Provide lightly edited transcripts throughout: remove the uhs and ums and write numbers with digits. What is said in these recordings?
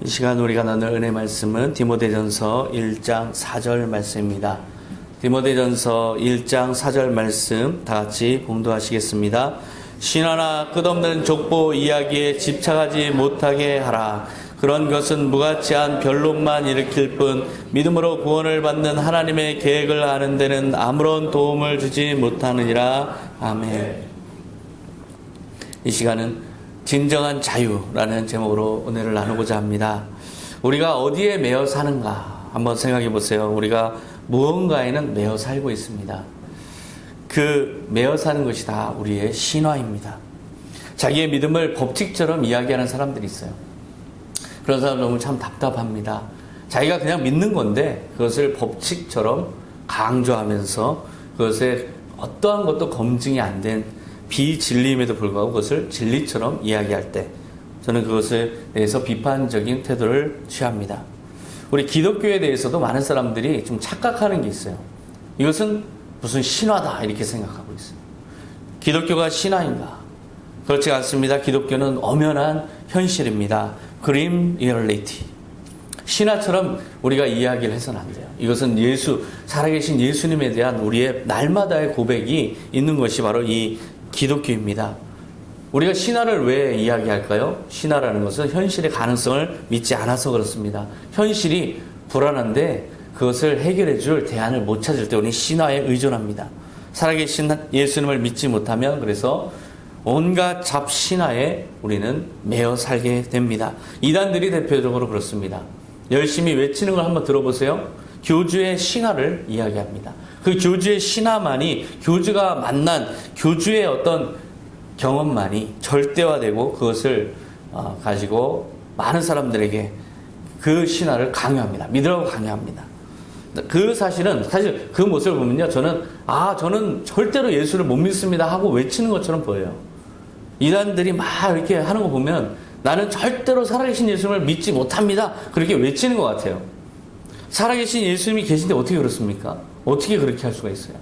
이 시간 우리가 나눌 은혜 말씀은 디모데전서 1장 4절 말씀입니다. 디모데전서 1장 4절 말씀 다 같이 봉독하시겠습니다. 신하나 끝없는 족보 이야기에 집착하지 못하게 하라. 그런 것은 무가치한 변론만 일으킬 뿐 믿음으로 구원을 받는 하나님의 계획을 아는 데는 아무런 도움을 주지 못하느니라. 아멘. 이 시간은 진정한 자유라는 제목으로 은혜를 나누고자 합니다. 우리가 어디에 매여 사는가 한번 생각해 보세요. 우리가 무언가에는 매여 살고 있습니다. 그 매여 사는 것이 다 우리의 신화입니다. 자기의 믿음을 법칙처럼 이야기하는 사람들이 있어요. 그런 사람 너무 참 답답합니다. 자기가 그냥 믿는 건데 그것을 법칙처럼 강조하면서 그것에 어떠한 것도 검증이 안 된 비진리임에도 불구하고 그것을 진리처럼 이야기할 때 저는 그것에 대해서 비판적인 태도를 취합니다. 우리 기독교에 대해서도 많은 사람들이 좀 착각하는 게 있어요. 이것은 무슨 신화다 이렇게 생각하고 있어요. 기독교가 신화인가? 그렇지 않습니다. 기독교는 엄연한 현실입니다. 그림 리얼리티. 신화처럼 우리가 이야기를 해서는 안 돼요. 이것은 살아계신 예수님에 대한 우리의 날마다의 고백이 있는 것이 바로 이 기독교입니다. 우리가 신화를 왜 이야기할까요? 신화라는 것은 현실의 가능성을 믿지 않아서 그렇습니다. 현실이 불안한데 그것을 해결해 줄 대안을 못 찾을 때 우리는 신화에 의존합니다. 살아계신 예수님을 믿지 못하면 그래서 온갖 잡신화에 우리는 매여 살게 됩니다. 이단들이 대표적으로 그렇습니다. 열심히 외치는 걸 한번 들어보세요. 교주의 신화를 이야기합니다. 그 교주의 신화만이 교주가 만난 교주의 어떤 경험만이 절대화되고 그것을 가지고 많은 사람들에게 그 신화를 강요합니다. 믿으라고 강요합니다. 사실 그 모습을 보면요. 저는 절대로 예수를 못 믿습니다 하고 외치는 것처럼 보여요. 이단들이 막 이렇게 하는 거 보면 나는 절대로 살아계신 예수님을 믿지 못합니다. 그렇게 외치는 것 같아요. 살아계신 예수님이 계신데 어떻게 그렇습니까? 어떻게 그렇게 할 수가 있어요?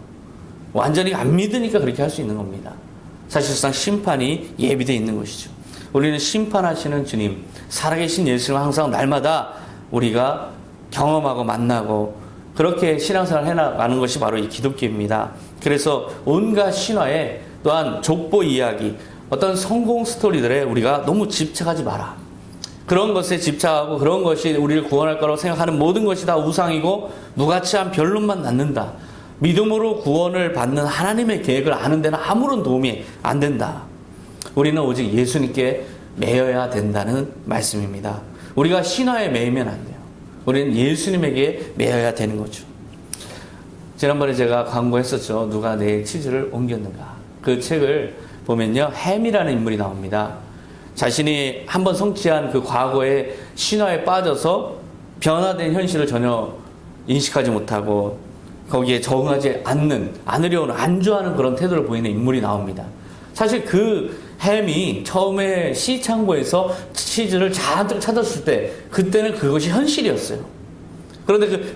완전히 안 믿으니까 그렇게 할 수 있는 겁니다. 사실상 심판이 예비되어 있는 것이죠. 우리는 심판하시는 주님, 살아계신 예수님을 항상 날마다 우리가 경험하고 만나고 그렇게 신앙생활을 해나가는 것이 바로 이 기독교입니다. 그래서 온갖 신화에 또한 족보 이야기, 어떤 성공 스토리들에 우리가 너무 집착하지 마라. 그런 것에 집착하고 그런 것이 우리를 구원할 거라고 생각하는 모든 것이 다 우상이고 무가치한 변론만 낳는다. 믿음으로 구원을 받는 하나님의 계획을 아는 데는 아무런 도움이 안 된다. 우리는 오직 예수님께 매여야 된다는 말씀입니다. 우리가 신화에 매이면 안 돼요. 우리는 예수님에게 매여야 되는 거죠. 지난번에 제가 광고했었죠. 누가 내 치즈를 옮겼는가. 그 책을 보면요. 햄이라는 인물이 나옵니다. 자신이 한번 성취한 그 과거의 신화에 빠져서 변화된 현실을 전혀 인식하지 못하고 거기에 적응하지 않으려는 안주하는 그런 태도를 보이는 인물이 나옵니다. 사실 그 햄이 처음에 시창고에서 치즈를 잔뜩 찾았을 때 그때는 그것이 현실이었어요. 그런데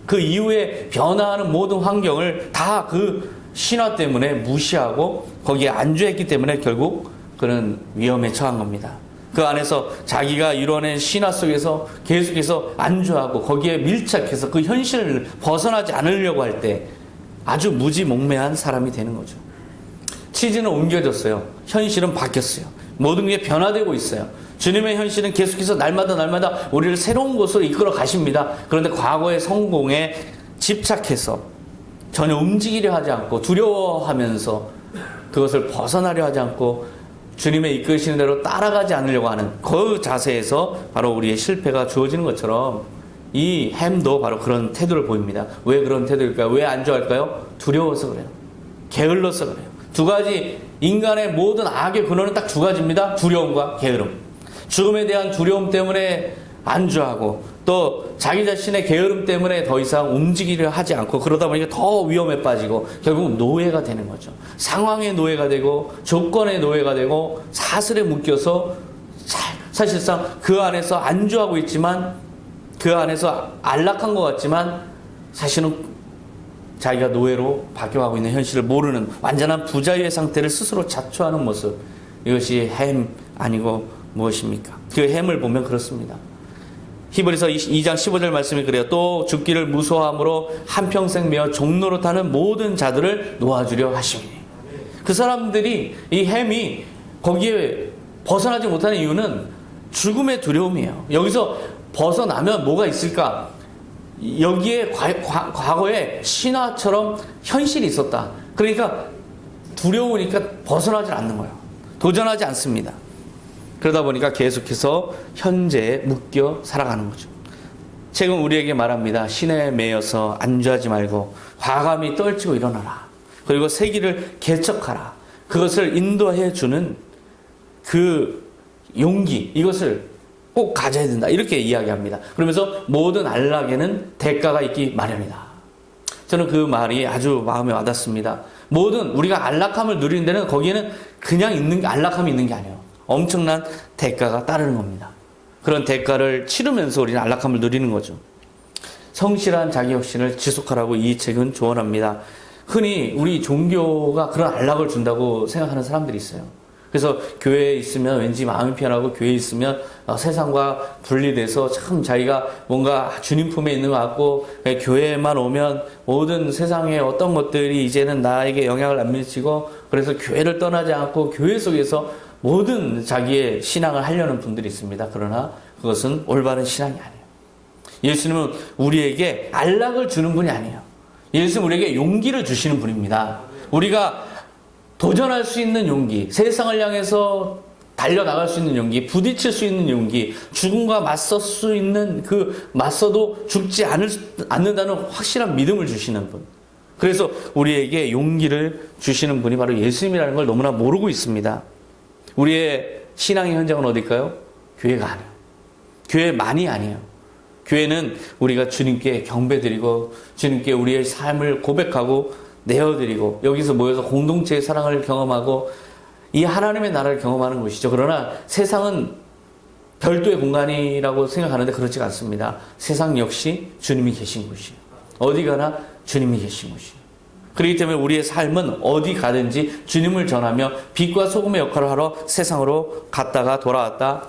그 이후에 변화하는 모든 환경을 다 그 신화 때문에 무시하고 거기에 안주했기 때문에 결국 그는 위험에 처한 겁니다. 그 안에서 자기가 이뤄낸 신화 속에서 계속해서 안주하고 거기에 밀착해서 그 현실을 벗어나지 않으려고 할 때 아주 무지몽매한 사람이 되는 거죠. 치즈는 옮겨졌어요. 현실은 바뀌었어요. 모든 게 변화되고 있어요. 주님의 현실은 계속해서 날마다 우리를 새로운 곳으로 이끌어 가십니다. 그런데 과거의 성공에 집착해서 전혀 움직이려 하지 않고 두려워하면서 그것을 벗어나려 하지 않고 주님의 이끄시는 대로 따라가지 않으려고 하는 그 자세에서 바로 우리의 실패가 주어지는 것처럼 이 햄도 바로 그런 태도를 보입니다. 왜 그런 태도일까요? 왜 안주할까요? 두려워서 그래요. 게을러서 그래요. 두 가지, 인간의 모든 악의 근원은 딱 두 가지입니다. 두려움과 게으름. 죽음에 대한 두려움 때문에 안주하고 또 자기 자신의 게으름 때문에 더 이상 움직이려 하지 않고 그러다 보니까 더 위험에 빠지고 결국 노예가 되는 거죠. 상황의 노예가 되고 조건의 노예가 되고 사슬에 묶여서 사실상 그 안에서 안주하고 있지만 그 안에서 안락한 것 같지만 사실은 자기가 노예로 박혀가고 있는 현실을 모르는 완전한 부자유의 상태를 스스로 자초하는 모습. 이것이 햄 아니고 무엇입니까? 그 햄을 보면 그렇습니다. 히브리서 2장 15절 말씀이 그래요. 또 죽기를 무소함으로 한평생 메어 종로로 타는 모든 자들을 놓아주려 하시니. 그 사람들이 이 햄이 거기에 벗어나지 못하는 이유는 죽음의 두려움이에요. 여기서 벗어나면 뭐가 있을까? 여기에 과거에 신화처럼 현실이 있었다. 그러니까 두려우니까 벗어나지 않는 거예요. 도전하지 않습니다. 그러다 보니까 계속해서 현재에 묶여 살아가는 거죠. 책은 우리에게 말합니다. 신에 매여서 안주하지 말고 과감히 떨치고 일어나라. 그리고 새 길을 개척하라. 그것을 인도해 주는 그 용기, 이것을 꼭 가져야 된다. 이렇게 이야기합니다. 그러면서 모든 안락에는 대가가 있기 마련이다. 저는 그 말이 아주 마음에 와닿습니다. 모든 우리가 안락함을 누리는 데는 거기에는 그냥 안락함이 있는 게 아니에요. 엄청난 대가가 따르는 겁니다. 그런 대가를 치르면서 우리는 안락함을 누리는 거죠. 성실한 자기 혁신을 지속하라고 이 책은 조언합니다. 흔히 우리 종교가 그런 안락을 준다고 생각하는 사람들이 있어요. 그래서 교회에 있으면 왠지 마음이 편하고 교회에 있으면 세상과 분리돼서 참 자기가 뭔가 주님 품에 있는 것 같고 교회에만 오면 모든 세상의 어떤 것들이 이제는 나에게 영향을 안 미치고 그래서 교회를 떠나지 않고 교회 속에서 모든 자기의 신앙을 하려는 분들이 있습니다. 그러나 그것은 올바른 신앙이 아니에요. 예수님은 우리에게 안락을 주는 분이 아니에요. 예수님은 우리에게 용기를 주시는 분입니다. 우리가 도전할 수 있는 용기, 세상을 향해서 달려나갈 수 있는 용기, 부딪힐 수 있는 용기, 죽음과 맞설 수 있는 맞서도 죽지 않는다는 확실한 믿음을 주시는 분. 그래서 우리에게 용기를 주시는 분이 바로 예수님이라는 걸 너무나 모르고 있습니다. 우리의 신앙의 현장은 어딜까요? 교회가 아니에요. 교회만이 아니에요. 교회는 우리가 주님께 경배드리고 주님께 우리의 삶을 고백하고 내어드리고 여기서 모여서 공동체의 사랑을 경험하고 이 하나님의 나라를 경험하는 곳이죠. 그러나 세상은 별도의 공간이라고 생각하는데 그렇지가 않습니다. 세상 역시 주님이 계신 곳이에요. 어디 가나 주님이 계신 곳이에요. 그렇기 때문에 우리의 삶은 어디 가든지 주님을 전하며 빛과 소금의 역할을 하러 세상으로 갔다가 돌아왔다.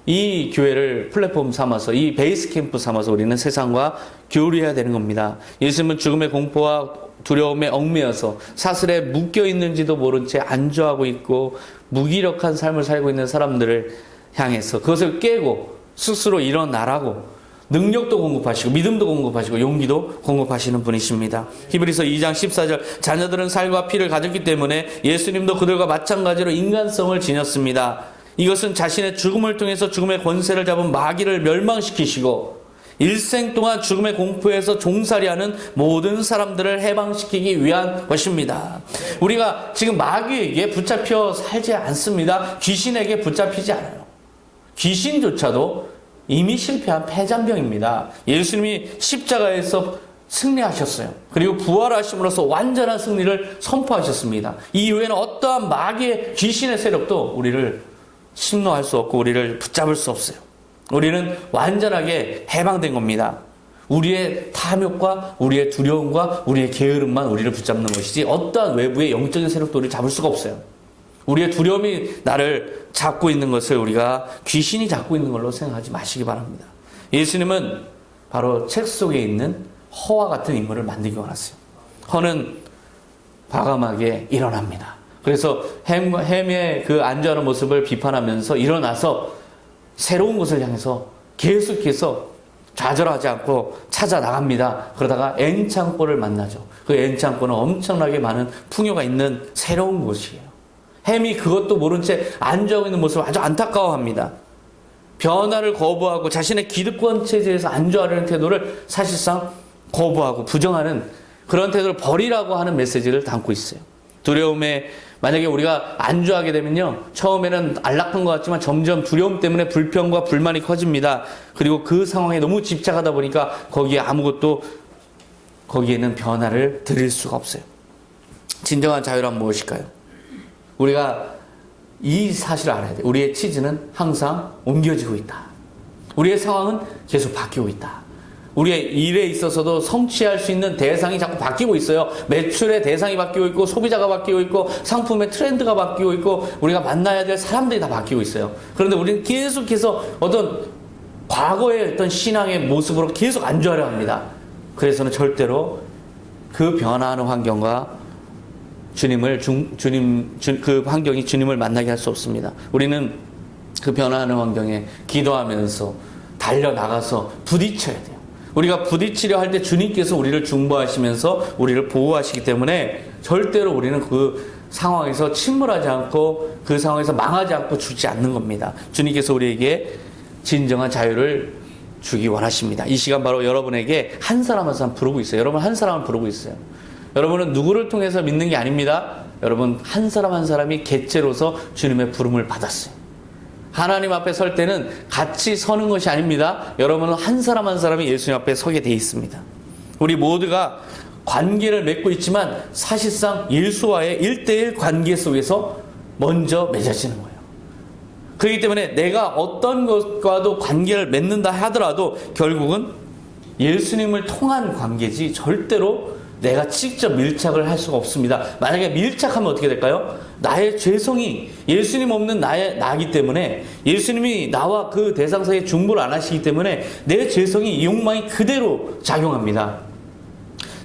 이 교회를 플랫폼 삼아서 이 베이스 캠프 삼아서 우리는 세상과 교류해야 되는 겁니다. 예수님은 죽음의 공포와 두려움에 얽매여서 사슬에 묶여 있는지도 모른 채 안주하고 있고 무기력한 삶을 살고 있는 사람들을 향해서 그것을 깨고 스스로 일어나라고 능력도 공급하시고 믿음도 공급하시고 용기도 공급하시는 분이십니다. 히브리서 2장 14절 자녀들은 살과 피를 가졌기 때문에 예수님도 그들과 마찬가지로 인간성을 지녔습니다. 이것은 자신의 죽음을 통해서 죽음의 권세를 잡은 마귀를 멸망시키시고 일생 동안 죽음의 공포에서 종살이하는 모든 사람들을 해방시키기 위한 것입니다. 우리가 지금 마귀에게 붙잡혀 살지 않습니다. 귀신에게 붙잡히지 않아요. 귀신조차도 이미 실패한 패잔병입니다. 예수님이 십자가에서 승리하셨어요. 그리고 부활하심으로써 완전한 승리를 선포하셨습니다. 이 이후에는 어떠한 마귀의 귀신의 세력도 우리를 침노할 수 없고 우리를 붙잡을 수 없어요. 우리는 완전하게 해방된 겁니다. 우리의 탐욕과 우리의 두려움과 우리의 게으름만 우리를 붙잡는 것이지 어떠한 외부의 영적인 세력도 우리를 잡을 수가 없어요. 우리의 두려움이 나를 잡고 있는 것을 우리가 귀신이 잡고 있는 걸로 생각하지 마시기 바랍니다. 예수님은 바로 책 속에 있는 허와 같은 인물을 만들기 원하세요. 허는 과감하게 일어납니다. 그래서 햄의 그 안주하는 모습을 비판하면서 일어나서 새로운 곳을 향해서 계속해서 좌절하지 않고 찾아 나갑니다. 그러다가 엔창고를 만나죠. 그 엔창고는 엄청나게 많은 풍요가 있는 새로운 곳이에요. 햄이 그것도 모른 채 안주하고 있는 모습을 아주 안타까워합니다. 변화를 거부하고 자신의 기득권 체제에서 안주하려는 태도를 사실상 거부하고 부정하는 그런 태도를 버리라고 하는 메시지를 담고 있어요. 두려움에 만약에 우리가 안주하게 되면요, 처음에는 안락한 것 같지만 점점 두려움 때문에 불평과 불만이 커집니다. 그리고 그 상황에 너무 집착하다 보니까 거기에는 변화를 드릴 수가 없어요. 진정한 자유란 무엇일까요? 우리가 이 사실을 알아야 돼요. 우리의 치즈는 항상 옮겨지고 있다. 우리의 상황은 계속 바뀌고 있다. 우리의 일에 있어서도 성취할 수 있는 대상이 자꾸 바뀌고 있어요. 매출의 대상이 바뀌고 있고, 소비자가 바뀌고 있고, 상품의 트렌드가 바뀌고 있고, 우리가 만나야 될 사람들이 다 바뀌고 있어요. 그런데 우리는 계속해서 어떤 과거의 어떤 신앙의 모습으로 계속 안주하려 합니다. 그래서는 절대로 그 변화하는 환경과 그 환경이 주님을 만나게 할 수 없습니다. 우리는 그 변화하는 환경에 기도하면서 달려나가서 부딪혀야 돼요. 우리가 부딪히려 할 때 주님께서 우리를 중보하시면서 우리를 보호하시기 때문에 절대로 우리는 그 상황에서 침몰하지 않고 그 상황에서 망하지 않고 죽지 않는 겁니다. 주님께서 우리에게 진정한 자유를 주기 원하십니다. 이 시간 바로 여러분에게 한 사람 한 사람 부르고 있어요. 여러분 한 사람을 부르고 있어요. 여러분은 누구를 통해서 믿는 게 아닙니다. 여러분 한 사람 한 사람이 객체로서 주님의 부름을 받았어요. 하나님 앞에 설 때는 같이 서는 것이 아닙니다. 여러분은 한 사람 한 사람이 예수님 앞에 서게 돼 있습니다. 우리 모두가 관계를 맺고 있지만 사실상 예수와의 1대1 관계 속에서 먼저 맺어지는 거예요. 그렇기 때문에 내가 어떤 것과도 관계를 맺는다 하더라도 결국은 예수님을 통한 관계지 절대로 내가 직접 밀착을 할 수가 없습니다. 만약에 밀착하면 어떻게 될까요? 나의 죄성이 예수님 없는 나이기 때문에 예수님이 나와 그 대상 사이에 중보를 안 하시기 때문에 내 죄성이 이 욕망이 그대로 작용합니다.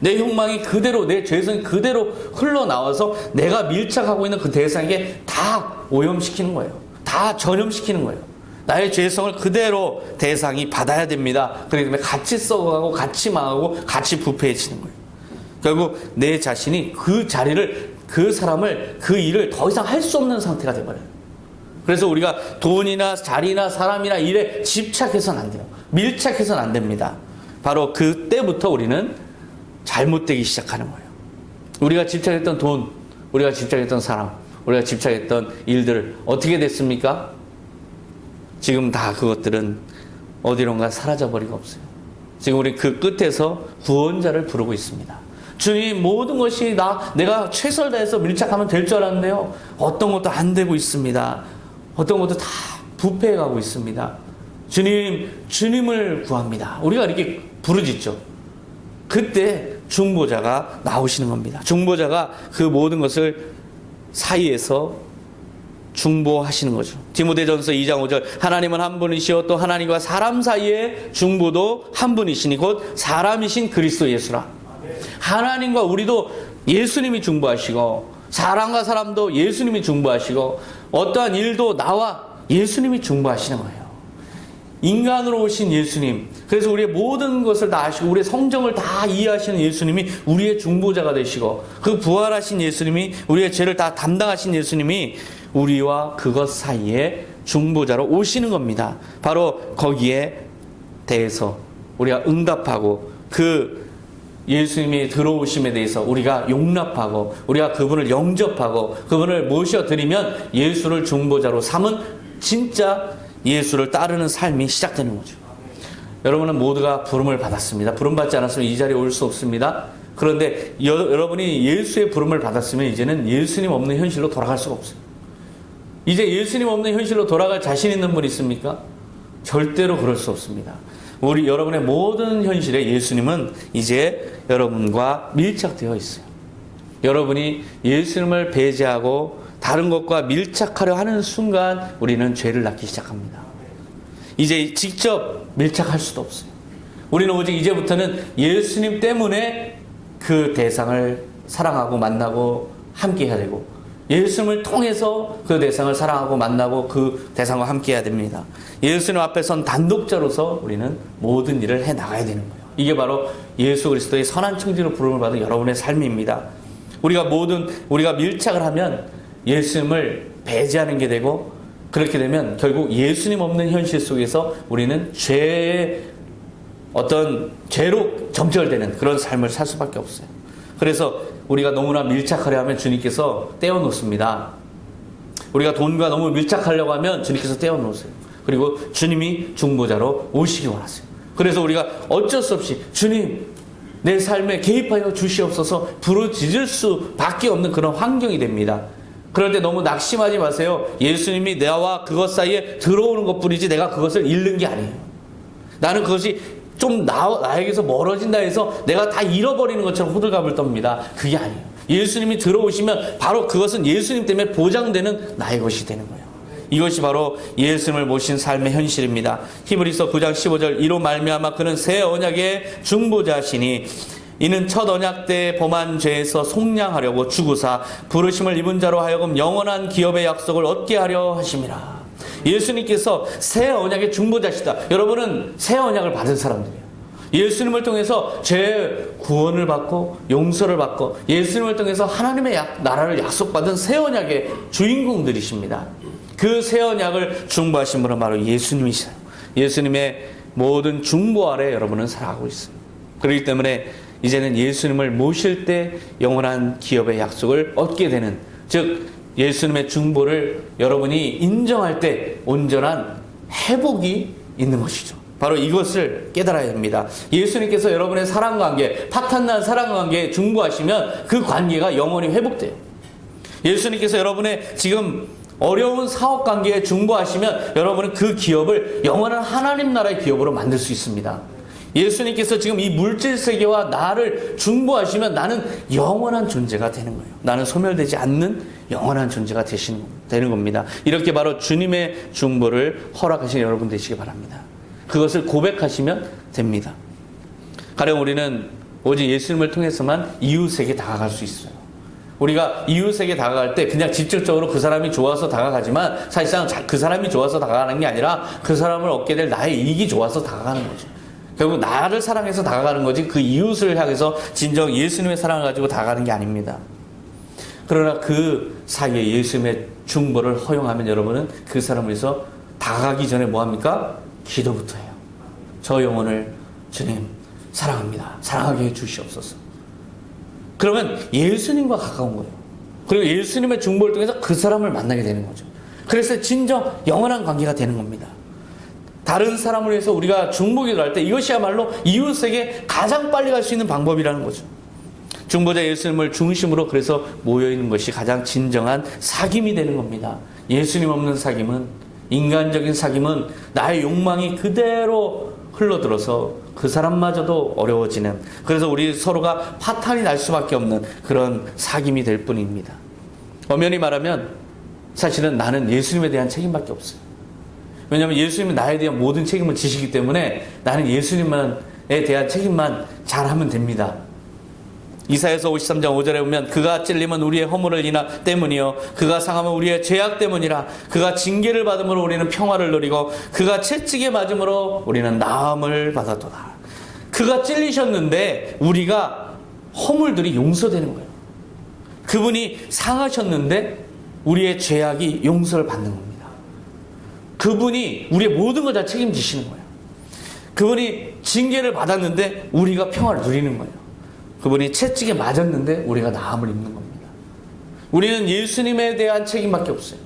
내 욕망이 그대로, 내 죄성이 그대로 흘러나와서 내가 밀착하고 있는 그 대상에게 다 오염시키는 거예요. 다 전염시키는 거예요. 나의 죄성을 그대로 대상이 받아야 됩니다. 그렇기 때문에 같이 썩어가고 같이 망하고 같이 부패해지는 거예요. 결국 내 자신이 그 자리를, 그 사람을, 그 일을 더 이상 할 수 없는 상태가 되어버려요. 그래서 우리가 돈이나 자리나 사람이나 일에 집착해서는 안 돼요. 밀착해서는 안 됩니다. 바로 그때부터 우리는 잘못되기 시작하는 거예요. 우리가 집착했던 돈, 우리가 집착했던 사람, 우리가 집착했던 일들 어떻게 됐습니까? 지금 다 그것들은 어디론가 사라져버리고 없어요. 지금 우리 그 끝에서 구원자를 부르고 있습니다. 주님, 모든 것이 내가 최선을 다해서 밀착하면 될 줄 알았는데요. 어떤 것도 안 되고 있습니다. 어떤 것도 다 부패해가고 있습니다. 주님, 주님을 구합니다. 우리가 이렇게 부르짖죠. 그때 중보자가 나오시는 겁니다. 중보자가 그 모든 것을 사이에서 중보하시는 거죠. 디모데전서 2장 5절 하나님은 한 분이시요 또 하나님과 사람 사이의 중보도 한 분이시니 곧 사람이신 그리스도 예수라. 하나님과 우리도 예수님이 중보하시고 사람과 사람도 예수님이 중보하시고 어떠한 일도 나와 예수님이 중보하시는 거예요. 인간으로 오신 예수님, 그래서 우리의 모든 것을 다 아시고 우리의 성정을 다 이해하시는 예수님이 우리의 중보자가 되시고 그 부활하신 예수님이 우리의 죄를 다 담당하신 예수님이 우리와 그것 사이에 중보자로 오시는 겁니다. 바로 거기에 대해서 우리가 응답하고 그 예수님이 들어오심에 대해서 우리가 용납하고 우리가 그분을 영접하고 그분을 모셔드리면 예수를 중보자로 삼은 진짜 예수를 따르는 삶이 시작되는 거죠. 여러분은 모두가 부름을 받았습니다. 부름 받지 않았으면 이 자리에 올 수 없습니다. 그런데 여러분이 예수의 부름을 받았으면 이제는 예수님 없는 현실로 돌아갈 수가 없어요. 이제 예수님 없는 현실로 돌아갈 자신 있는 분 있습니까? 절대로 그럴 수 없습니다. 여러분의 모든 현실에 예수님은 이제 여러분과 밀착되어 있어요. 여러분이 예수님을 배제하고 다른 것과 밀착하려 하는 순간 우리는 죄를 낳기 시작합니다. 이제 직접 밀착할 수도 없어요. 우리는 오직 이제부터는 예수님 때문에 그 대상을 사랑하고 만나고 함께 해야 되고 예수님을 통해서 그 대상을 사랑하고 만나고 그 대상과 함께 해야 됩니다. 예수님 앞에 선 단독자로서 우리는 모든 일을 해나가야 되는 거예요. 이게 바로 예수 그리스도의 선한 청지로 부름을 받은 여러분의 삶입니다. 우리가 밀착을 하면 예수님을 배제하는 게 되고 그렇게 되면 결국 예수님 없는 현실 속에서 우리는 죄로 점철되는 그런 삶을 살 수밖에 없어요. 그래서 우리가 너무나 밀착하려 하면 주님께서 떼어놓습니다. 우리가 돈과 너무 밀착하려고 하면 주님께서 떼어놓으세요. 그리고 주님이 중보자로 오시기 원하세요. 그래서 우리가 어쩔 수 없이 주님 내 삶에 개입하여 주시옵소서 부르짖을 수밖에 없는 그런 환경이 됩니다. 그럴 때 너무 낙심하지 마세요. 예수님이 나와 그것 사이에 들어오는 것뿐이지 내가 그것을 잃는 게 아니에요. 나는 그것이 좀 나에게서 멀어진다 해서 내가 다 잃어버리는 것처럼 호들갑을 떱니다. 그게 아니에요. 예수님이 들어오시면 바로 그것은 예수님 때문에 보장되는 나의 것이 되는 거예요. 이것이 바로 예수님을 모신 삶의 현실입니다. 히브리서 9장 15절 이로 말미암아 그는 새 언약의 중보자시니 이는 첫 언약 때 범한 죄에서 속량하려고 죽으사 부르심을 입은 자로 하여금 영원한 기업의 약속을 얻게 하려 하심이라. 예수님께서 새 언약의 중보자시다. 여러분은 새 언약을 받은 사람들이에요. 예수님을 통해서 죄 구원을 받고 용서를 받고 예수님을 통해서 하나님의 나라를 약속받은 새 언약의 주인공들이십니다. 그 새 언약을 중보하신 분은 바로 예수님이시죠. 예수님의 모든 중보 아래 여러분은 살아가고 있습니다. 그렇기 때문에 이제는 예수님을 모실 때 영원한 기업의 약속을 얻게 되는, 즉 예수님의 중보를 여러분이 인정할 때 온전한 회복이 있는 것이죠. 바로 이것을 깨달아야 합니다. 예수님께서 여러분의 사랑관계, 파탄난 사랑관계에 중보하시면 그 관계가 영원히 회복돼요. 예수님께서 여러분의 지금 어려운 사업관계에 중보하시면 여러분은 그 기업을 영원한 하나님 나라의 기업으로 만들 수 있습니다. 예수님께서 지금 이 물질세계와 나를 중보하시면 나는 영원한 존재가 되는 거예요. 나는 소멸되지 않는 영원한 존재가 되는 겁니다. 이렇게 바로 주님의 중보를 허락하신 여러분 되시기 바랍니다. 그것을 고백하시면 됩니다. 가령 우리는 오직 예수님을 통해서만 이웃에게 다가갈 수 있어요. 우리가 이웃에게 다가갈 때 그냥 직접적으로 그 사람이 좋아서 다가가지만 사실상 그 사람이 좋아서 다가가는 게 아니라 그 사람을 얻게 될 나의 이익이 좋아서 다가가는 거죠. 결국 나를 사랑해서 다가가는 거지 그 이웃을 향해서 진정 예수님의 사랑을 가지고 다가가는 게 아닙니다. 그러나 그 사이에 예수님의 중보를 허용하면 여러분은 그 사람을 위해서 다가가기 전에 뭐합니까? 기도부터 해요. 저 영혼을 주님 사랑합니다. 사랑하게 해주시옵소서. 그러면 예수님과 가까운 거예요. 그리고 예수님의 중보를 통해서 그 사람을 만나게 되는 거죠. 그래서 진정 영원한 관계가 되는 겁니다. 다른 사람을 위해서 우리가 중보기도를 할 때 이것이야말로 이웃에게 가장 빨리 갈 수 있는 방법이라는 거죠. 중보자 예수님을 중심으로 그래서 모여있는 것이 가장 진정한 사귐이 되는 겁니다. 예수님 없는 사귐은, 인간적인 사귐은 나의 욕망이 그대로 흘러들어서 그 사람마저도 어려워지는, 그래서 우리 서로가 파탄이 날 수밖에 없는 그런 사귐이 될 뿐입니다. 엄연히 말하면 사실은 나는 예수님에 대한 책임밖에 없어요. 왜냐하면 예수님이 나에 대한 모든 책임을 지시기 때문에 나는 예수님에 대한 책임만 잘하면 됩니다. 이사야서 53장 5절에 보면 그가 찔림은 우리의 허물을 인하 때문이요 그가 상함은 우리의 죄악 때문이라. 그가 징계를 받음으로 우리는 평화를 누리고 그가 채찍에 맞음으로 우리는 나음을 받았도다. 그가 찔리셨는데 우리가 허물들이 용서되는 거예요. 그분이 상하셨는데 우리의 죄악이 용서를 받는 겁니다. 그분이 우리의 모든 걸 다 책임지시는 거예요. 그분이 징계를 받았는데 우리가 평화를 누리는 거예요. 그분이 채찍에 맞았는데 우리가 나음을 입는 겁니다. 우리는 예수님에 대한 책임밖에 없어요.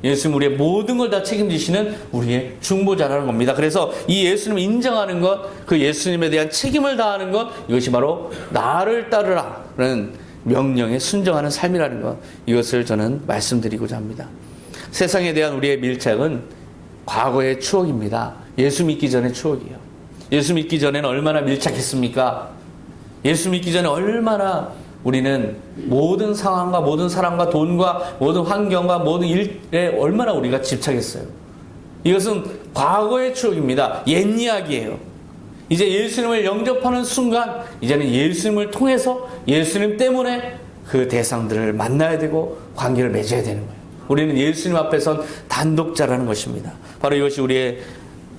예수님 우리의 모든 걸 다 책임지시는 우리의 중보자라는 겁니다. 그래서 이 예수님을 인정하는 것, 그 예수님에 대한 책임을 다하는 것, 이것이 바로 나를 따르라는 명령에 순종하는 삶이라는 것, 이것을 저는 말씀드리고자 합니다. 세상에 대한 우리의 밀착은 과거의 추억입니다. 예수 믿기 전의 추억이에요. 예수 믿기 전에는 얼마나 밀착했습니까? 예수 믿기 전에 얼마나 우리는 모든 상황과 모든 사람과 돈과 모든 환경과 모든 일에 얼마나 우리가 집착했어요. 이것은 과거의 추억입니다. 옛 이야기예요. 이제 예수님을 영접하는 순간 이제는 예수님을 통해서 예수님 때문에 그 대상들을 만나야 되고 관계를 맺어야 되는 거예요. 우리는 예수님 앞에선 단독자라는 것입니다. 바로 이것이 우리의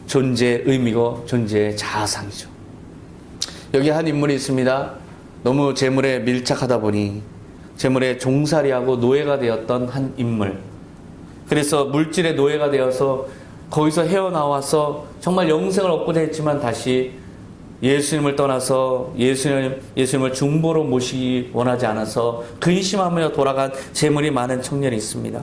존재의 의미고 존재의 자아상이죠. 여기 한 인물이 있습니다. 너무 재물에 밀착하다 보니 재물에 종살이하고 노예가 되었던 한 인물. 그래서 물질의 노예가 되어서 거기서 헤어나와서 정말 영생을 얻고자 했지만 다시 예수님을 떠나서 예수님을 중보로 모시기 원하지 않아서 근심하며 돌아간 재물이 많은 청년이 있습니다.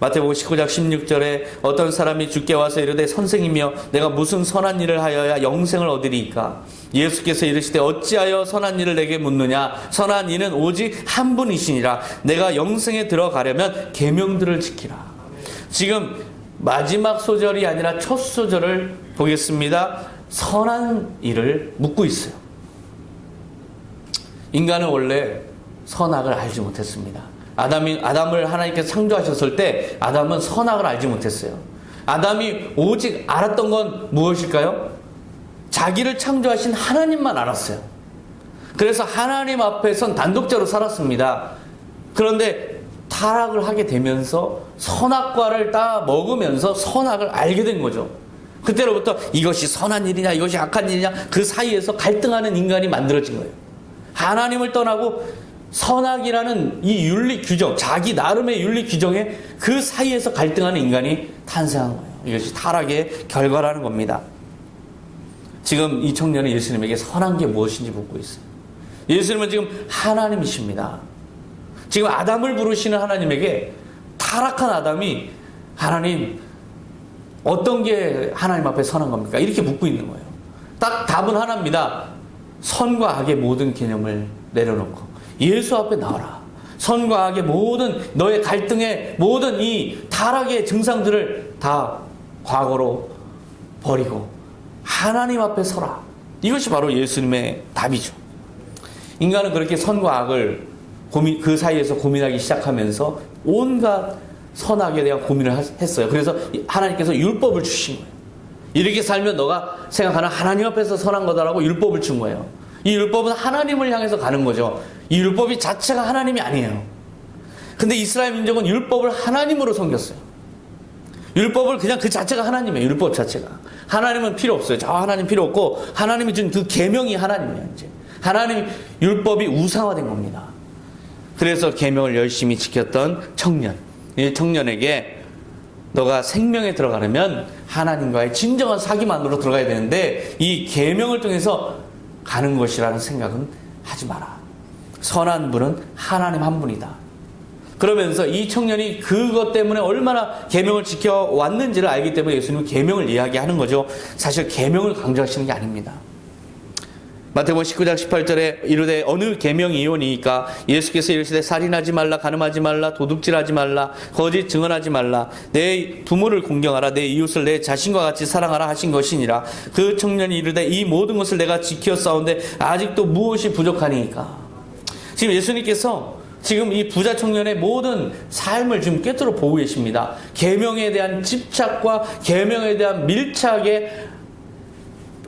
마태복음 19장 16절에 어떤 사람이 주께 와서 이르되 선생이며 내가 무슨 선한 일을 하여야 영생을 얻으리이까? 예수께서 이르시되 어찌하여 선한 일을 내게 묻느냐? 선한 이는 오직 한 분이시니라. 내가 영생에 들어가려면 계명들을 지키라. 지금 마지막 소절이 아니라 첫 소절을 보겠습니다. 선한 일을 묻고 있어요. 인간은 원래 선악을 알지 못했습니다. 아담을 하나님께서 창조하셨을 때 아담은 선악을 알지 못했어요. 아담이 오직 알았던 건 무엇일까요? 자기를 창조하신 하나님만 알았어요. 그래서 하나님 앞에선 단독자로 살았습니다. 그런데 타락을 하게 되면서 선악과를 다 먹으면서 선악을 알게 된 거죠. 그때로부터 이것이 선한 일이냐 이것이 악한 일이냐 그 사이에서 갈등하는 인간이 만들어진 거예요. 하나님을 떠나고 선악이라는 이 윤리 규정, 자기 나름의 윤리 규정에 그 사이에서 갈등하는 인간이 탄생한 거예요. 이것이 타락의 결과라는 겁니다. 지금 이 청년은 예수님에게 선한 게 무엇인지 묻고 있어요. 예수님은 지금 하나님이십니다. 지금 아담을 부르시는 하나님에게 타락한 아담이 하나님 어떤 게 하나님 앞에 선한 겁니까? 이렇게 묻고 있는 거예요. 딱 답은 하나입니다. 선과 악의 모든 개념을 내려놓고 예수 앞에 나와라. 선과 악의 모든 너의 갈등의 모든 이 타락의 증상들을 다 과거로 버리고 하나님 앞에 서라. 이것이 바로 예수님의 답이죠. 인간은 그렇게 선과 악을 그 사이에서 고민하기 시작하면서 온갖 선악에 대한 고민을 했어요. 그래서 하나님께서 율법을 주신 거예요. 이렇게 살면 너가 생각하는 하나님 앞에서 선한 거다라고 율법을 준 거예요. 이 율법은 하나님을 향해서 가는 거죠. 이 율법이 자체가 하나님이 아니에요. 근데 이스라엘 민족은 율법을 하나님으로 섬겼어요. 율법을 그냥 그 자체가 하나님이에요. 율법 자체가. 하나님은 필요 없어요. 저 하나님 필요 없고 하나님이 준 그 계명이 하나님이에요. 이제 하나님 율법이 우상화된 겁니다. 그래서 계명을 열심히 지켰던 청년, 이 청년에게 너가 생명에 들어가려면 하나님과의 진정한 사귐 안으로 들어가야 되는데 이 계명을 통해서 가는 것이라는 생각은 하지 마라. 선한 분은 하나님 한 분이다. 그러면서 이 청년이 그것 때문에 얼마나 계명을 지켜왔는지를 알기 때문에 예수님은 계명을 이야기하는 거죠. 사실 계명을 강조하시는 게 아닙니다. 마태복음 19장 18절에 이르되 어느 계명이오니까 예수께서 이르시되 살인하지 말라 간음하지 말라 도둑질하지 말라 거짓 증언하지 말라 내 부모를 공경하라 내 이웃을 내 자신과 같이 사랑하라 하신 것이니라. 그 청년이 이르되 이 모든 것을 내가 지켰사온데 아직도 무엇이 부족하니까. 지금 예수님께서 지금 이 부자 청년의 모든 삶을 지금 꿰뚫어 보고 계십니다. 계명에 대한 집착과 계명에 대한 밀착에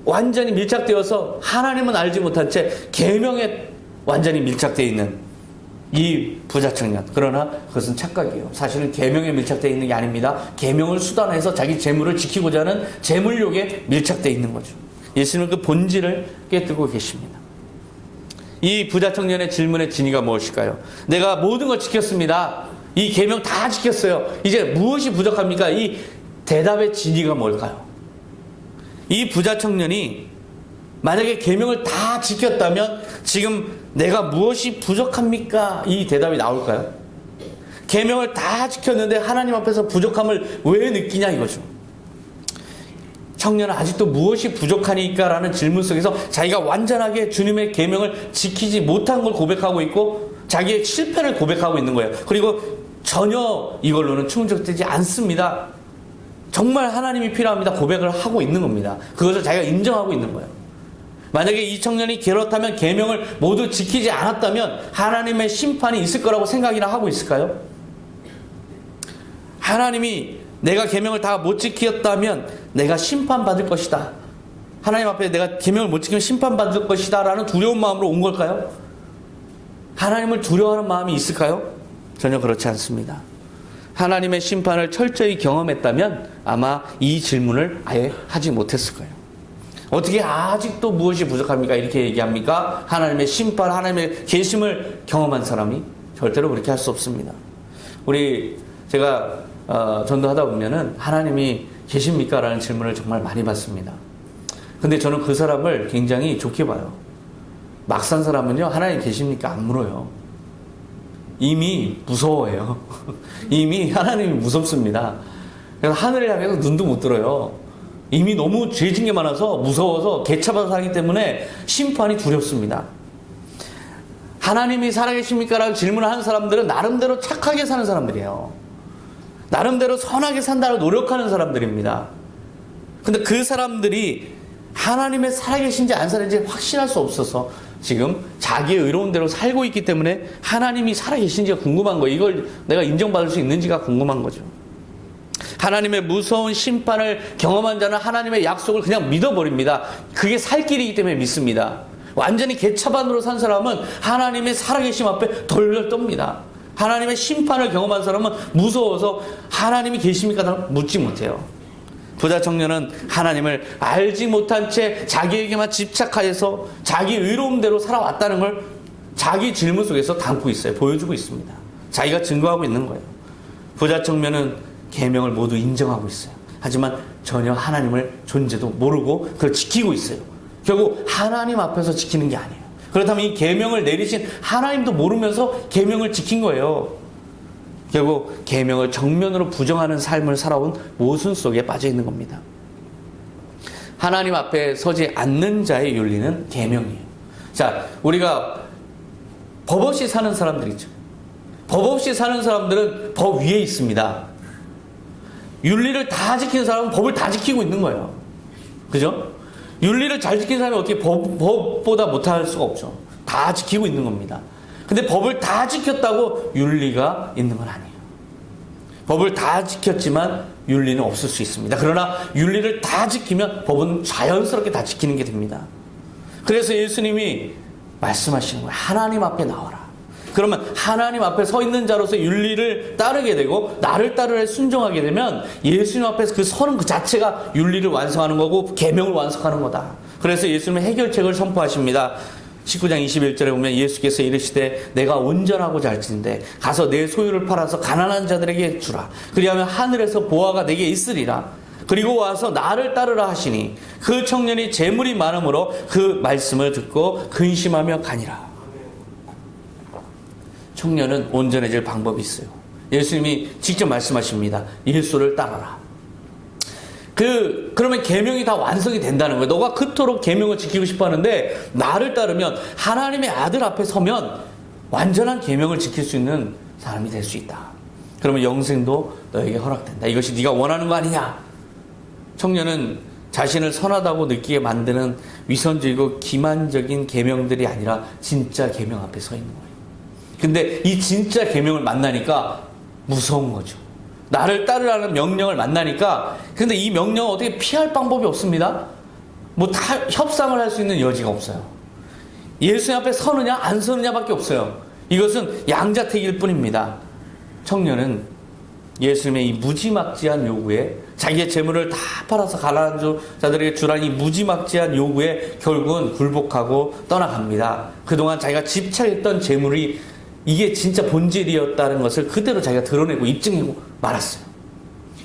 완전히 밀착되어서 하나님은 알지 못한 채 계명에 완전히 밀착되어 있는 이 부자 청년. 그러나 그것은 착각이에요. 사실은 계명에 밀착되어 있는 게 아닙니다. 계명을 수단화해서 자기 재물을 지키고자 하는 재물욕에 밀착되어 있는 거죠. 예수님은 그 본질을 깨뜨리고 계십니다. 이 부자 청년의 질문의 진위가 무엇일까요? 내가 모든 걸 지켰습니다. 이 계명 다 지켰어요. 이제 무엇이 부족합니까? 이 대답의 진위가 뭘까요? 이 부자 청년이 만약에 계명을 다 지켰다면 지금 내가 무엇이 부족합니까? 이 대답이 나올까요? 계명을 다 지켰는데 하나님 앞에서 부족함을 왜 느끼냐 이거죠. 청년은 아직도 무엇이 부족하니까 라는 질문 속에서 자기가 완전하게 주님의 계명을 지키지 못한 걸 고백하고 있고 자기의 실패를 고백하고 있는 거예요. 그리고 전혀 이걸로는 충족되지 않습니다. 정말 하나님이 필요합니다. 고백을 하고 있는 겁니다. 그것을 자기가 인정하고 있는 거예요. 만약에 이 청년이 그렇다면 계명을 모두 지키지 않았다면 하나님의 심판이 있을 거라고 생각이나 하고 있을까요? 하나님이 내가 계명을 다 못 지켰다면 내가 심판받을 것이다. 하나님 앞에 내가 계명을 못 지키면 심판받을 것이다 라는 두려운 마음으로 온 걸까요? 하나님을 두려워하는 마음이 있을까요? 전혀 그렇지 않습니다. 하나님의 심판을 철저히 경험했다면 아마 이 질문을 아예 하지 못했을 거예요. 어떻게 아직도 무엇이 부족합니까? 이렇게 얘기합니까? 하나님의 심판, 하나님의 계심을 경험한 사람이 절대로 그렇게 할 수 없습니다. 제가 전도하다 보면은 하나님이 계십니까? 라는 질문을 정말 많이 받습니다. 근데 저는 그 사람을 굉장히 좋게 봐요. 막 산 사람은요, 하나님 계십니까? 안 물어요. 이미 무서워해요. 이미 하나님이 무섭습니다. 그래서 하늘을 향해서 눈도 못 들어요. 이미 너무 죄진 게 많아서 무서워서 개차반서 살기 때문에 심판이 두렵습니다. 하나님이 살아계십니까? 라는 질문을 하는 사람들은 나름대로 착하게 사는 사람들이에요. 나름대로 선하게 산다고 노력하는 사람들입니다. 근데 그 사람들이 하나님의 살아계신지 안 살아계신지 확신할 수 없어서 지금 자기의 의로운 대로 살고 있기 때문에 하나님이 살아계신지가 궁금한 거예요. 이걸 내가 인정받을 수 있는지가 궁금한 거죠. 하나님의 무서운 심판을 경험한 자는 하나님의 약속을 그냥 믿어버립니다. 그게 살 길이기 때문에 믿습니다. 완전히 개차반으로 산 사람은 하나님의 살아계심 앞에 덜덜 떱니다. 하나님의 심판을 경험한 사람은 무서워서 하나님이 계십니까? 묻지 못해요. 부자 청년은 하나님을 알지 못한 채 자기에게만 집착하여서 자기 의로움대로 살아왔다는 걸 자기 질문 속에서 담고 있어요. 보여주고 있습니다. 자기가 증거하고 있는 거예요. 부자 청년은 계명을 모두 인정하고 있어요. 하지만 전혀 하나님을 존재도 모르고 그걸 지키고 있어요. 결국 하나님 앞에서 지키는 게 아니에요. 그렇다면 이 계명을 내리신 하나님도 모르면서 계명을 지킨 거예요. 결국 계명을 정면으로 부정하는 삶을 살아온 모순 속에 빠져 있는 겁니다. 하나님 앞에 서지 않는 자의 윤리는 계명이에요. 자, 우리가 법 없이 사는 사람들이죠. 법 없이 사는 사람들은 법 위에 있습니다. 윤리를 다 지키는 사람은 법을 다 지키고 있는 거예요. 그죠? 윤리를 잘 지키는 사람이 어떻게 법보다 못할 수가 없죠. 다 지키고 있는 겁니다. 근데 법을 다 지켰다고 윤리가 있는 건 아니에요. 법을 다 지켰지만 윤리는 없을 수 있습니다. 그러나 윤리를 다 지키면 법은 자연스럽게 다 지키는 게 됩니다. 그래서 예수님이 말씀하시는 거예요. 하나님 앞에 나와라. 그러면 하나님 앞에 서 있는 자로서 윤리를 따르게 되고 나를 따르려 순종하게 되면 예수님 앞에서 그 서는 그 자체가 윤리를 완성하는 거고 계명을 완성하는 거다. 그래서 예수님은 해결책을 선포하십니다. 19장 21절에 보면 예수께서 이르시되 내가 온전하고자 할진대 가서 내 소유를 팔아서 가난한 자들에게 주라. 그리하면 하늘에서 보화가 내게 있으리라. 그리고 와서 나를 따르라 하시니 그 청년이 재물이 많으므로 그 말씀을 듣고 근심하며 가니라. 청년은 온전해질 방법이 있어요. 예수님이 직접 말씀하십니다. 예수를 따라라. 그러면 계명이 다 완성이 된다는 거예요. 너가 그토록 계명을 지키고 싶어 하는데 나를 따르면 하나님의 아들 앞에 서면 완전한 계명을 지킬 수 있는 사람이 될 수 있다. 그러면 영생도 너에게 허락된다. 이것이 네가 원하는 거 아니냐? 청년은 자신을 선하다고 느끼게 만드는 위선적이고 기만적인 계명들이 아니라 진짜 계명 앞에 서 있는 거예요. 근데 이 진짜 계명을 만나니까 무서운 거죠. 나를 따르라는 명령을 만나니까 근데 이 명령은 어떻게 피할 방법이 없습니다. 뭐 다 협상을 할 수 있는 여지가 없어요. 예수님 앞에 서느냐 안 서느냐밖에 없어요. 이것은 양자택일 뿐입니다. 청년은 예수님의 이 무지막지한 요구에 자기의 재물을 다 팔아서 가난한 자들에게 주라는 이 무지막지한 요구에 결국은 굴복하고 떠나갑니다. 그동안 자기가 집착했던 재물이 이게 진짜 본질이었다는 것을 그대로 자기가 드러내고 입증하고 말았어요.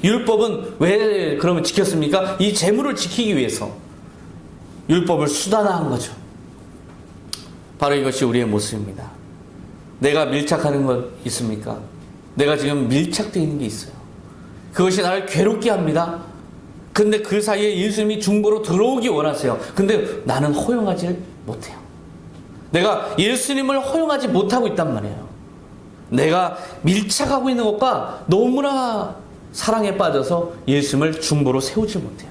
율법은 왜 그러면 지켰습니까? 이 재물을 지키기 위해서 율법을 수단화한 거죠. 바로 이것이 우리의 모습입니다. 내가 밀착하는 것 있습니까? 내가 지금 밀착되어 있는 게 있어요. 그것이 나를 괴롭게 합니다. 근데 그 사이에 예수님이 중보로 들어오기 원하세요. 근데 나는 허용하지 못해요. 내가 예수님을 허용하지 못하고 있단 말이에요. 내가 밀착하고 있는 것과 너무나 사랑에 빠져서 예수님을 중보로 세우지 못해요.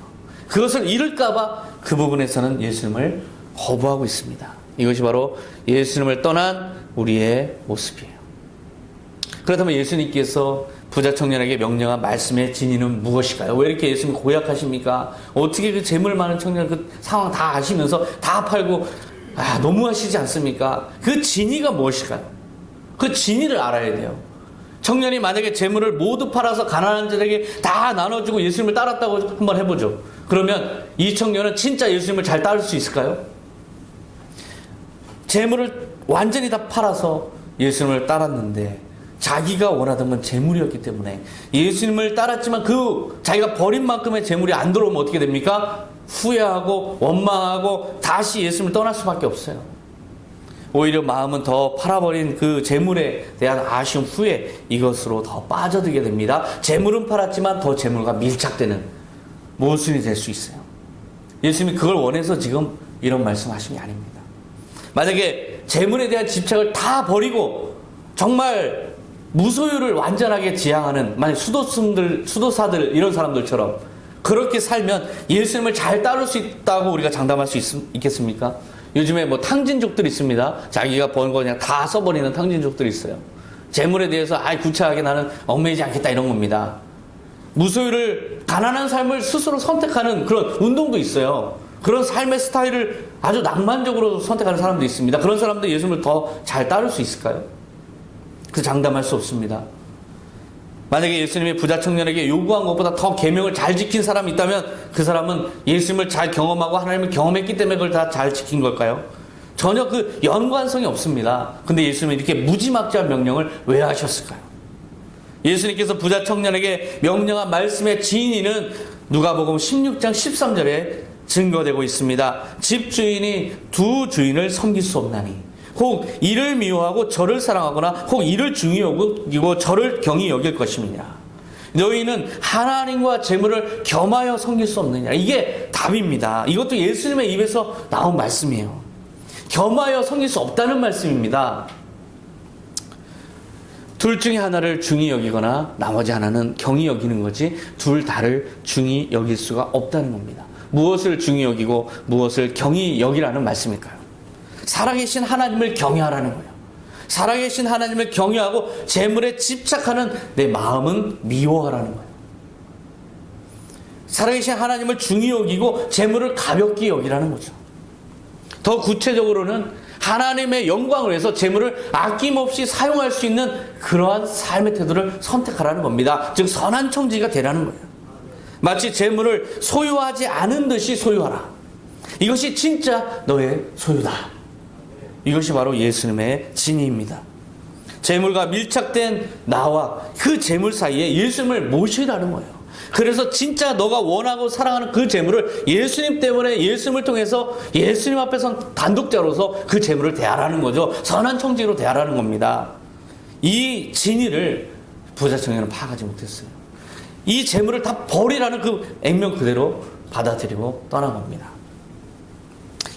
그것을 잃을까봐 그 부분에서는 예수님을 거부하고 있습니다. 이것이 바로 예수님을 떠난 우리의 모습이에요. 그렇다면 예수님께서 부자 청년에게 명령한 말씀의 진위는 무엇일까요? 왜 이렇게 예수님 고약하십니까? 어떻게 그 재물 많은 청년 그 상황 다 아시면서 다 팔고 너무하시지 않습니까? 그 진위가 무엇일까요? 그 진위를 알아야 돼요. 청년이 만약에 재물을 모두 팔아서 가난한 자들에게 다 나눠주고 예수님을 따랐다고 한번 해보죠. 그러면 이 청년은 진짜 예수님을 잘 따를 수 있을까요? 재물을 완전히 다 팔아서 예수님을 따랐는데 자기가 원하던 건 재물이었기 때문에 예수님을 따랐지만 그 자기가 버린 만큼의 재물이 안 들어오면 어떻게 됩니까? 후회하고 원망하고 다시 예수님을 떠날 수밖에 없어요. 오히려 마음은 더 팔아버린 그 재물에 대한 아쉬움, 후회 이것으로 더 빠져들게 됩니다. 재물은 팔았지만 더 재물과 밀착되는 모순이 될 수 있어요. 예수님이 그걸 원해서 지금 이런 말씀하신 게 아닙니다. 만약에 재물에 대한 집착을 다 버리고 정말 무소유를 완전하게 지향하는 만약 수도사들 이런 사람들처럼 그렇게 살면 예수님을 잘 따를 수 있다고 우리가 장담할 수 있겠습니까? 요즘에 뭐 탕진족들이 있습니다. 자기가 번 거 그냥 다 써버리는 탕진족들이 있어요. 재물에 대해서 구차하게 나는 얽매이지 않겠다 이런 겁니다. 무소유를, 가난한 삶을 스스로 선택하는 그런 운동도 있어요. 그런 삶의 스타일을 아주 낭만적으로 선택하는 사람도 있습니다. 그런 사람들 예수님을 더 잘 따를 수 있을까요? 그 장담할 수 없습니다. 만약에 예수님이 부자 청년에게 요구한 것보다 더 계명을 잘 지킨 사람이 있다면 그 사람은 예수님을 잘 경험하고 하나님을 경험했기 때문에 그걸 다 잘 지킨 걸까요? 전혀 그 연관성이 없습니다. 근데 예수님은 이렇게 무지막지한 명령을 왜 하셨을까요? 예수님께서 부자 청년에게 명령한 말씀의 진위는 누가복음 16장 13절에 증거되고 있습니다. 집주인이 두 주인을 섬길 수 없나니 혹 이를 미워하고 저를 사랑하거나 혹 이를 중히 여기고 저를 경히 여길 것임이니라. 너희는 하나님과 재물을 겸하여 섬길 수 없느냐. 이게 답입니다. 이것도 예수님의 입에서 나온 말씀이에요. 겸하여 섬길 수 없다는 말씀입니다. 둘 중에 하나를 중히 여기거나 나머지 하나는 경히 여기는 거지 둘 다를 중히 여길 수가 없다는 겁니다. 무엇을 중히 여기고 무엇을 경히 여기라는 말씀일까요? 살아계신 하나님을 경외하라는 거예요. 살아계신 하나님을 경외하고 재물에 집착하는 내 마음은 미워하라는 거예요. 살아계신 하나님을 중히 여기고 재물을 가볍게 여기라는 거죠. 더 구체적으로는 하나님의 영광을 위해서 재물을 아낌없이 사용할 수 있는 그러한 삶의 태도를 선택하라는 겁니다. 즉 선한 청지기가 되라는 거예요. 마치 재물을 소유하지 않은 듯이 소유하라. 이것이 진짜 너의 소유다. 이것이 바로 예수님의 진리입니다. 재물과 밀착된 나와 그 재물 사이에 예수님을 모시라는 거예요. 그래서 진짜 너가 원하고 사랑하는 그 재물을 예수님 때문에 예수님을 통해서 예수님 앞에서 단독자로서 그 재물을 대하라는 거죠. 선한 청지기로 대하라는 겁니다. 이 진리를 부자 청년은 파악하지 못했어요. 이 재물을 다 버리라는 그 액면 그대로 받아들이고 떠난 겁니다.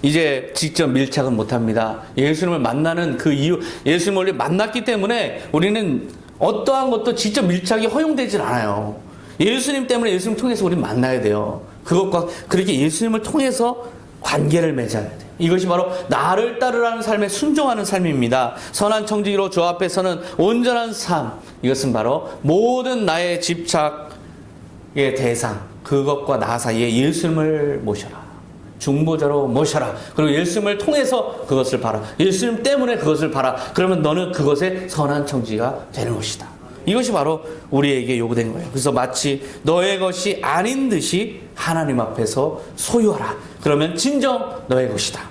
이제 직접 밀착은 못합니다. 예수님을 만나는 그 이유, 예수님을 만났기 때문에 우리는 어떠한 것도 직접 밀착이 허용되질 않아요. 예수님 때문에 예수님 통해서 우리는 만나야 돼요. 그것과 그렇게 예수님을 통해서 관계를 맺어야 돼요. 이것이 바로 나를 따르라는 삶에 순종하는 삶입니다. 선한 청지기로 주 앞에서는 온전한 삶, 이것은 바로 모든 나의 집착의 대상, 그것과 나 사이에 예수님을 모셔라. 중보자로 모셔라. 그리고 예수님을 통해서 그것을 봐라. 예수님 때문에 그것을 봐라. 그러면 너는 그것의 선한 청지가 되는 것이다. 이것이 바로 우리에게 요구된 거예요. 그래서 마치 너의 것이 아닌 듯이 하나님 앞에서 소유하라. 그러면 진정 너의 것이다.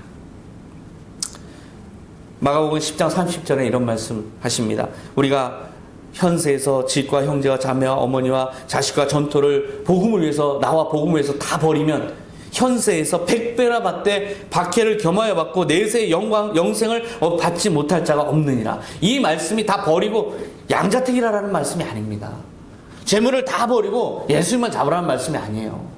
마가복음 10장 30절에 이런 말씀 하십니다. 우리가 현세에서 집과 형제와 자매와 어머니와 자식과 전토를 복음을 위해서, 나와 복음을 위해서 다 버리면 현세에서 100배나 받되 박해를 겸하여 받고 내세의 영생을 받지 못할 자가 없느니라. 이 말씀이 다 버리고 양자택일하라는 말씀이 아닙니다. 재물을 다 버리고 예수님만 잡으라는 말씀이 아니에요.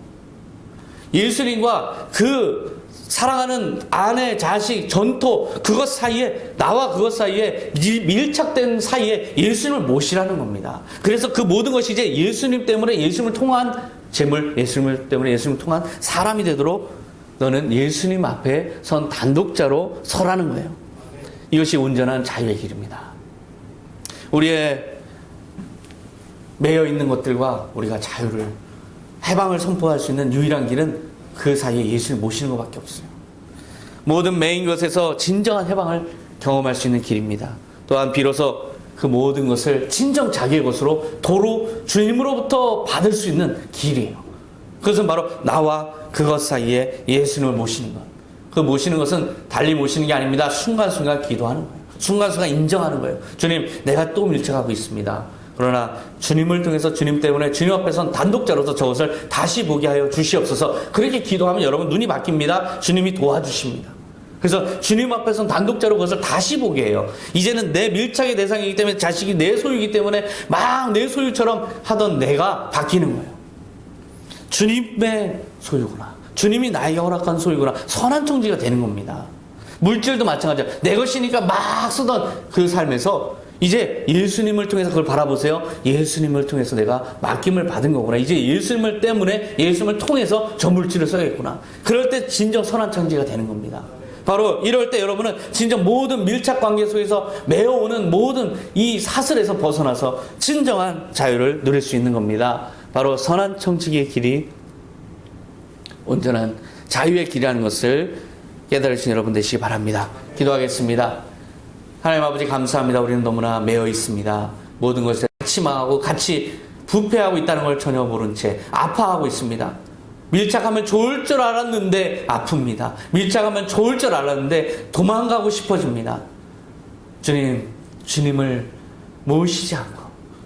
예수님과 그 사랑하는 아내, 자식, 전토, 그것 사이에, 나와 그것 사이에 밀착된 사이에 예수님을 모시라는 겁니다. 그래서 그 모든 것이 이제 예수님 때문에 예수님을 통한 재물, 예수님 때문에 예수님을 통한 사람이 되도록 너는 예수님 앞에 선 단독자로 서라는 거예요. 이것이 온전한 자유의 길입니다. 우리의 매여 있는 것들과 우리가 자유를, 해방을 선포할 수 있는 유일한 길은 그 사이에 예수를 모시는 것밖에 없어요. 모든 매인 것에서 진정한 해방을 경험할 수 있는 길입니다. 또한 비로소 그 모든 것을 진정 자기의 것으로 도로 주님으로부터 받을 수 있는 길이에요. 그것은 바로 나와 그것 사이에 예수님을 모시는 것. 그 모시는 것은 달리 모시는 게 아닙니다. 순간순간 기도하는 거예요. 순간순간 인정하는 거예요. 주님, 내가 또 밀착하고 있습니다. 그러나 주님을 통해서 주님 때문에 주님 앞에선 단독자로서 저것을 다시 보게 하여 주시옵소서. 그렇게 기도하면 여러분 눈이 바뀝니다. 주님이 도와주십니다. 그래서 주님 앞에선 단독자로 그것을 다시 보게 해요. 이제는 내 밀착의 대상이기 때문에, 자식이 내 소유이기 때문에 막 내 소유처럼 하던 내가 바뀌는 거예요. 주님의 소유구나. 주님이 나에게 허락한 소유구나. 선한 청지가 되는 겁니다. 물질도 마찬가지야. 내 것이니까 막 쓰던 그 삶에서 이제 예수님을 통해서 그걸 바라보세요. 예수님을 통해서 내가 맡김을 받은 거구나. 이제 예수님을 때문에 예수님을 통해서 저 물질을 써야겠구나. 그럴 때 진정 선한 청지가 되는 겁니다. 바로 이럴 때 여러분은 진정 모든 밀착 관계 속에서 매어오는 모든 이 사슬에서 벗어나서 진정한 자유를 누릴 수 있는 겁니다. 바로 선한 청지기의 길이 온전한 자유의 길이라는 것을 깨달으신 여러분 되시기 바랍니다. 기도하겠습니다. 하나님 아버지 감사합니다. 우리는 너무나 매여 있습니다. 모든 것에 같이 망하고 같이 부패하고 있다는 걸 전혀 모른 채 아파하고 있습니다. 밀착하면 좋을 줄 알았는데 아픕니다. 밀착하면 좋을 줄 알았는데 도망가고 싶어집니다. 주님, 주님을 모시지 않고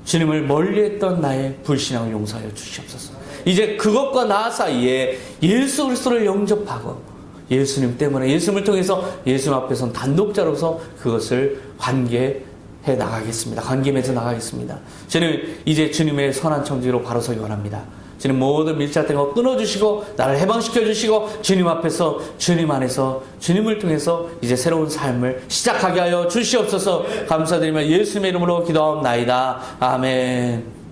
주님을 멀리했던 나의 불신앙을 용서하여 주시옵소서. 이제 그것과 나 사이에 예수 그리스도를 영접하고 예수님 때문에 예수님을 통해서 예수님 앞에선 단독자로서 그것을 관계해 나가겠습니다. 관계 맺어 나가겠습니다. 주님, 이제 주님의 선한 청지기로 바로 서기 원합니다. 주님, 모든 밀착된 거 끊어주시고 나를 해방시켜 주시고 주님 앞에서 주님 안에서 주님을 통해서 이제 새로운 삶을 시작하게 하여 주시옵소서. 감사드리며 예수님의 이름으로 기도하옵나이다. 아멘.